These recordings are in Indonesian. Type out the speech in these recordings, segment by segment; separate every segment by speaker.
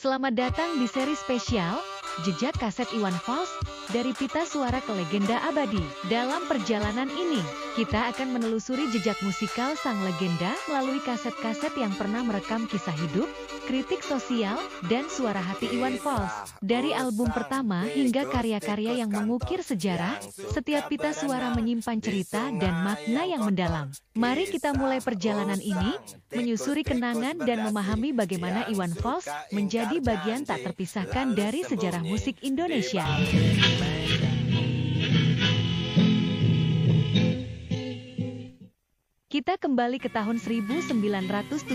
Speaker 1: Selamat datang di seri spesial, Jejak Kaset Iwan Fals, dari pita suara ke legenda abadi. Dalam perjalanan ini, kita akan menelusuri jejak musikal sang legenda melalui kaset-kaset yang pernah merekam kisah hidup, kritik sosial, dan suara hati Iwan Fals. Dari album pertama hingga karya-karya yang mengukir sejarah, setiap pita suara menyimpan cerita dan makna yang mendalam. Mari kita mulai perjalanan ini, menyusuri kenangan dan memahami bagaimana Iwan Fals menjadi bagian tak terpisahkan dari sejarah musik Indonesia. Kita kembali ke tahun 1978,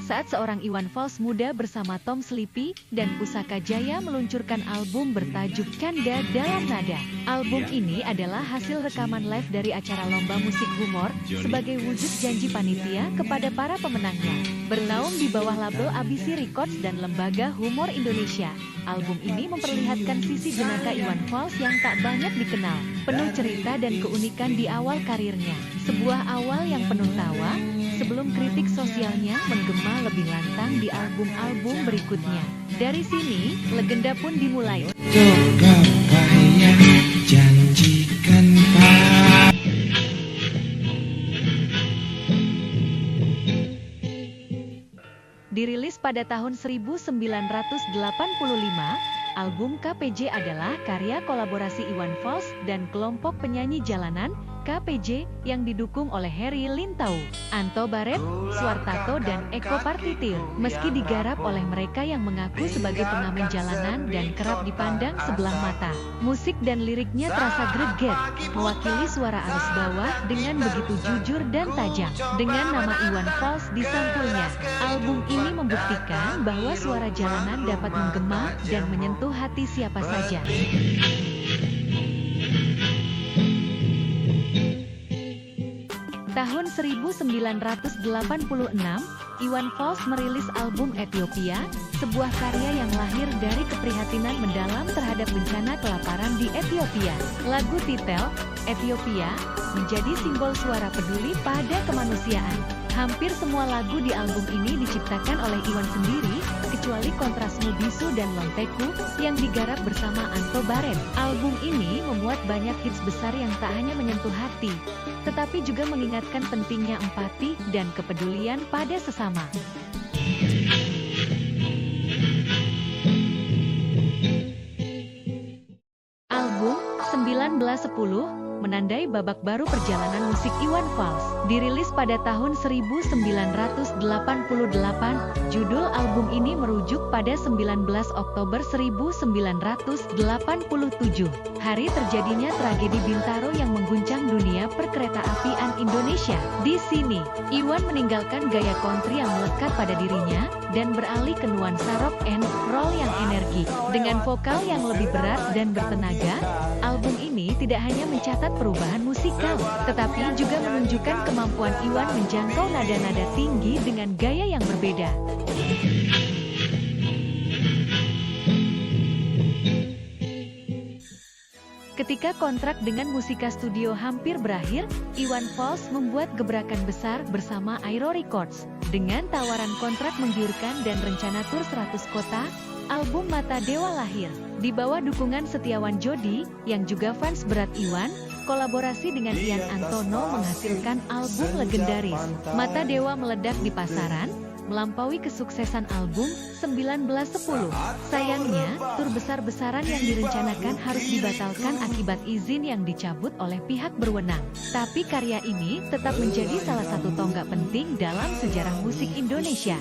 Speaker 1: saat seorang Iwan Fals muda bersama Tom Sleepy dan Pusaka Jaya meluncurkan album bertajuk Canda Dalam Nada. Album ini adalah hasil rekaman live dari acara lomba musik humor sebagai wujud janji panitia kepada para pemenangnya. Bernaung di bawah label ABC Records dan Lembaga Humor Indonesia, album ini memperlihatkan sisi jenaka Iwan Fals yang tak banyak dikenal, penuh cerita dan keunikan di awal karirnya. Sebuah awal yang penuh tawa, sebelum kritik sosialnya menggema lebih lantang di album-album berikutnya. Dari sini, legenda pun dimulai. Dirilis pada tahun 1985, album KPJ adalah karya kolaborasi Iwan Fals dan kelompok penyanyi jalanan KPJ yang didukung oleh Herry Lintau, Anto Barep, Suartato, dan Eko Partitir. Meski digarap oleh mereka yang mengaku sebagai pengamen jalanan dan kerap dipandang sebelah mata, musik dan liriknya terasa greget, mewakili suara arus bawah dengan begitu jujur dan tajam. Dengan nama Iwan Fals di sampulnya, album ini membuktikan bahwa suara jalanan dapat menggema dan menyentuh hati siapa saja. Tahun 1986, Iwan Fals merilis album Ethiopia, sebuah karya yang lahir dari keprihatinan mendalam terhadap bencana kelaparan di Ethiopia. Lagu titel, Ethiopia, menjadi simbol suara peduli pada kemanusiaan. Hampir semua lagu di album ini diciptakan oleh Iwan sendiri, kecuali Kontrasmu Bisu dan Lonteku, yang digarap bersama Anto Barep. Album ini memuat banyak hits besar yang tak hanya menyentuh hati, tetapi juga mengingatkan pentingnya empati dan kepedulian pada sesama. Album 1910 menandai babak baru perjalanan musik Iwan Fals. Dirilis pada tahun 1988, judul album ini merujuk pada 19 Oktober 1987, hari terjadinya tragedi Bintaro yang mengguncang dunia perkereta-apian Indonesia. Di sini, Iwan meninggalkan gaya country yang melekat pada dirinya dan beralih ke nuansa rock and roll yang energik. Dengan vokal yang lebih berat dan bertenaga, album ini tidak hanya mencatat perubahan musikal, tetapi juga menunjukkan kemampuan Iwan menjangkau nada-nada tinggi dengan gaya yang berbeda. Ketika kontrak dengan Musika Studio hampir berakhir, Iwan Fals membuat gebrakan besar bersama Airo Records. Dengan tawaran kontrak menggiurkan dan rencana tur 100 kota, album Mata Dewa lahir. Di bawah dukungan Setiawan Jodi, yang juga fans berat Iwan, kolaborasi dengan Ian Antono menghasilkan album legendaris. Mata Dewa meledak di pasaran, melampaui kesuksesan album 1910. Sayangnya, tur besar-besaran yang direncanakan harus dibatalkan akibat izin yang dicabut oleh pihak berwenang. Tapi karya ini tetap menjadi salah satu tonggak penting dalam sejarah musik Indonesia.